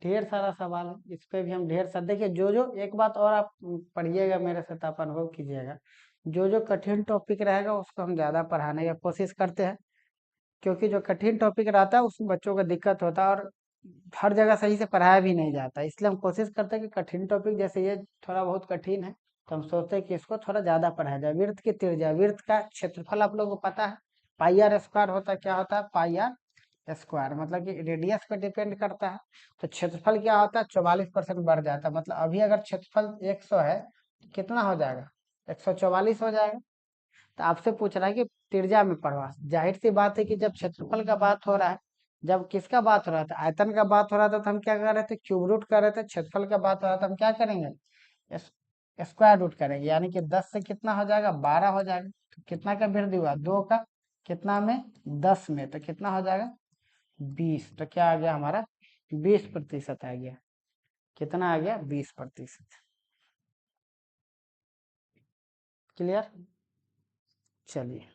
[SPEAKER 1] ढेर सारा सवाल है, इस पे भी हम ढेर सारा देखिए, जो जो एक बात और आप पढ़िएगा मेरे साथ, आप अनुभव कीजिएगा, जो जो कठिन टॉपिक रहेगा उसको हम ज्यादा पढ़ाने की कोशिश करते हैं, क्योंकि जो कठिन टॉपिक रहता है उसमें बच्चों को दिक्कत होता है और हर जगह सही से पढ़ाया भी नहीं जाता, इसलिए हम कोशिश करते हैं कि कठिन टॉपिक जैसे ये थोड़ा बहुत कठिन है, तो हम सोचते हैं कि इसको थोड़ा ज्यादा पढ़ाया जाए। वृत्त की त्रिज्या, वृत्त का क्षेत्रफल आप लोगों को पता है, पाई आर स्क्वायर होता है, क्या होता है, पाई आर स्क्वायर, मतलब कि रेडियस पे डिपेंड करता है। तो क्षेत्रफल क्या होता है, 44% बढ़ जाता है, मतलब अभी अगर क्षेत्रफल 100 है तो कितना हो जाएगा, 144 हो जाएगा। तो आपसे पूछ रहा है कि त्रिज्या में पढ़वा, जाहिर सी बात है कि जब क्षेत्रफल का बात हो रहा है, जब किसका बात हो रहा था, आयतन का बात हो रहा था, तो हम क्या कर रहे थे, क्यूब रूट कर रहे थे। क्षेत्रफल का बात हो रहा था, हम क्या करेंगे, स्क्वायर रूट करेंगे, यानी कि 10 से कितना हो जाएगा, 12 हो जाएगा। तो कितना का वृद्धि हुआ, 2 का, कितना में, 10 में, तो कितना हो जाएगा, 20। तो क्या आ गया हमारा, 20% आ गया। कितना आ गया, 20%। क्लियर, चलिए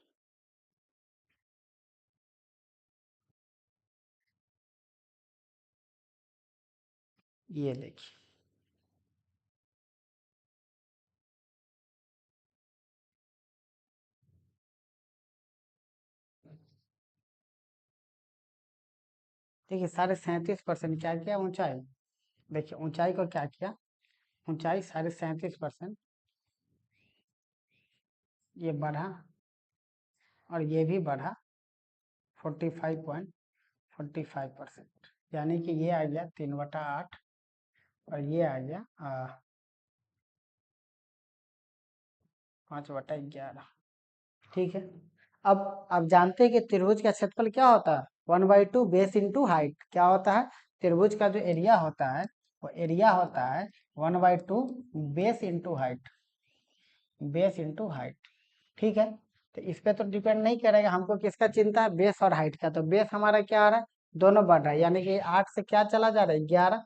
[SPEAKER 1] ये देखिए, देखिए 37.5% क्या किया, ऊंचाई, देखिए ऊंचाई को क्या किया, ऊंचाई 37.5%, ये बढ़ा और ये भी बढ़ा 45.45%, यानी कि ये आ गया 3/8 और ये आ गया 5/11। ठीक है, अब आप जानते हैं कि त्रिभुज का क्षेत्रफल क्या होता है, 1/2 बेस इंटू हाइट। क्या होता है, त्रिभुज का जो एरिया होता है वो एरिया होता है 1/2 base into height, base into height. ठीक है, तो इस पे तो डिपेंड नहीं करेगा, हमको किसका चिंता है, बेस और हाइट का। तो बेस हमारा क्या आ रहा है, दोनों बढ़ रहा है, यानी कि 8 से क्या चला जा रहा है, 11।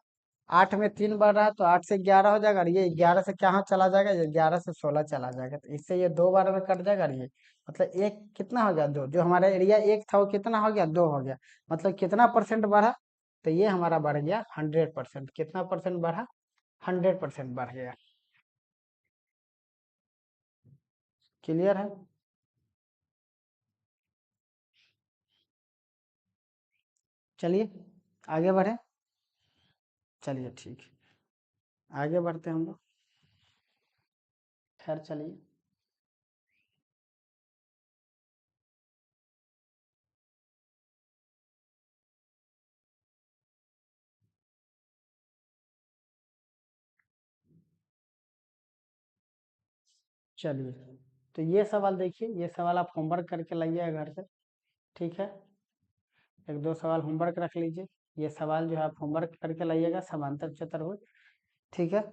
[SPEAKER 1] 8 में 3 बढ़ रहा है तो 8 से 11 हो जाएगा, और ये 11 से क्या चला जाएगा, ये 11 से 16 चला जाएगा, तो इससे ये 2 बार में कट जाएगा, और ये मतलब एक कितना हो गया, 2। जो हमारा एरिया 1 था वो कितना हो गया, 2 हो गया, मतलब कितना परसेंट बढ़ा, तो ये हमारा बढ़ गया 100%। कितना परसेंट बढ़ा, 100% बढ़ गया। क्लियर है, चलिए आगे बढ़े, चलिए ठीक है, आगे बढ़ते हैं हम लोग, खैर चलिए, चलिए तो ये सवाल देखिए, ये सवाल आप होमवर्क करके लाइए घर से। ठीक है, एक दो सवाल होमवर्क रख लीजिए। ये सवाल जो है आप होमवर्क करके लाइएगा, समांतर चतुर्भुज। ठीक है,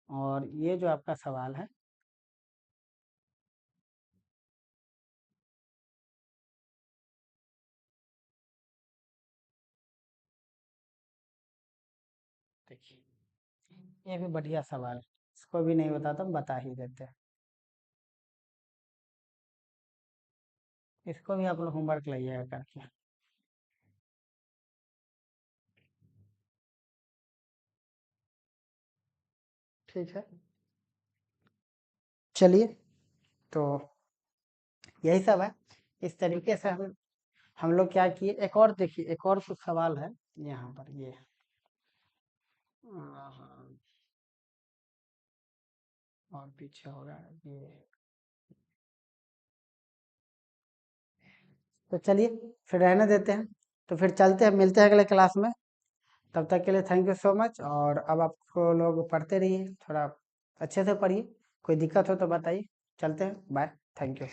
[SPEAKER 1] और ये जो आपका सवाल है, देखिए ये भी बढ़िया सवाल है, इसको भी नहीं बता तो हम बता ही देते हैं। इसको भी आप लोग होमवर्क लाइएगा करके। ठीक है, चलिए, तो यही सब है। इस तरीके से हम लोग क्या किए, एक और देखिए, एक और कुछ सवाल है यहाँ पर, ये और पीछे होगा ये। तो चलिए फिर रहने देते हैं, तो फिर चलते हैं, मिलते हैं अगले क्लास में। तब तक के लिए थैंक यू सो मच। और अब आपको लोग पढ़ते रहिए, थोड़ा अच्छे से पढ़िए, कोई दिक्कत हो तो बताइए। चलते हैं, बाय, थैंक यू।